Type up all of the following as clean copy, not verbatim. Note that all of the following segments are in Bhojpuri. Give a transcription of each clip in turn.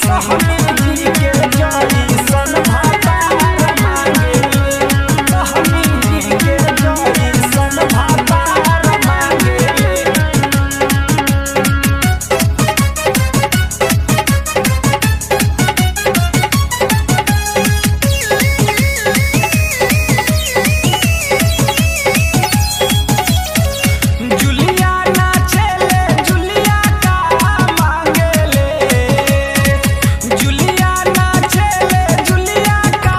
सहनी जी के जइसन भातार मांगेले, सहनी जी के जइसन भातार मांगेले। जुलिया नाचेले जुलिया का मांगेले, जुलिया नाचेले जुलिया का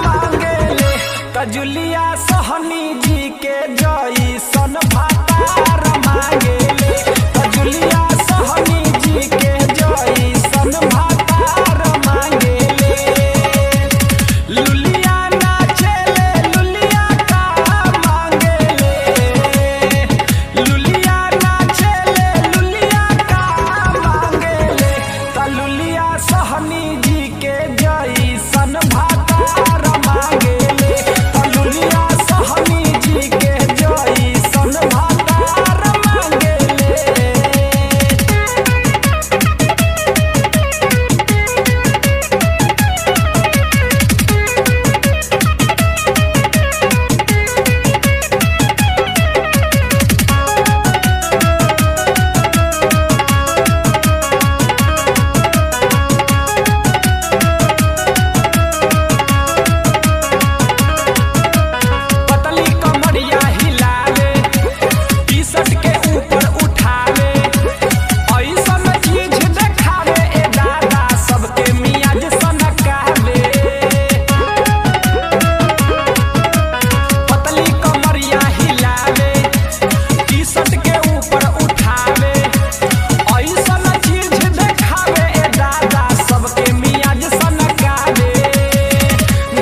मांगेले। त जुलिया सहनी जी के जइसन भातार मांगेले, त जुलिया सहनी जी के जइसन भातार मांगेले। लुलिया नाचेले लुलिया का मांगेले, लुलिया नाचेले लुलिया का मांगेले। त लुलिया सहनी जी के जइसन भातार मांगेले, त लुलिया सहनी जी के जइसन भातार मांगेले। पतली कमरिया हिलावे, टी-शर्ट के ऊपर उठावे, ऐसन चीज देखावे ए दादा सबके मियाज सनकावे। पतली कमरिया हिलावे, टी-शर्ट के ऊपर उठावे, ऐसन चीज देखावे ए दादा सबके मियाज सनकावे।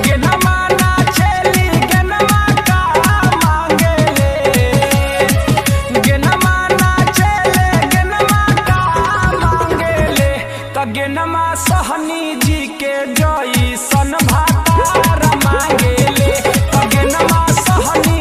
गेनमा नाचेली गेनमा का मांगेले, गेनमा नाचेले गेनमा का मांगेले। त गेनमा सहनी जी के जइसन भातार मांगेले, त गेनमा सहनी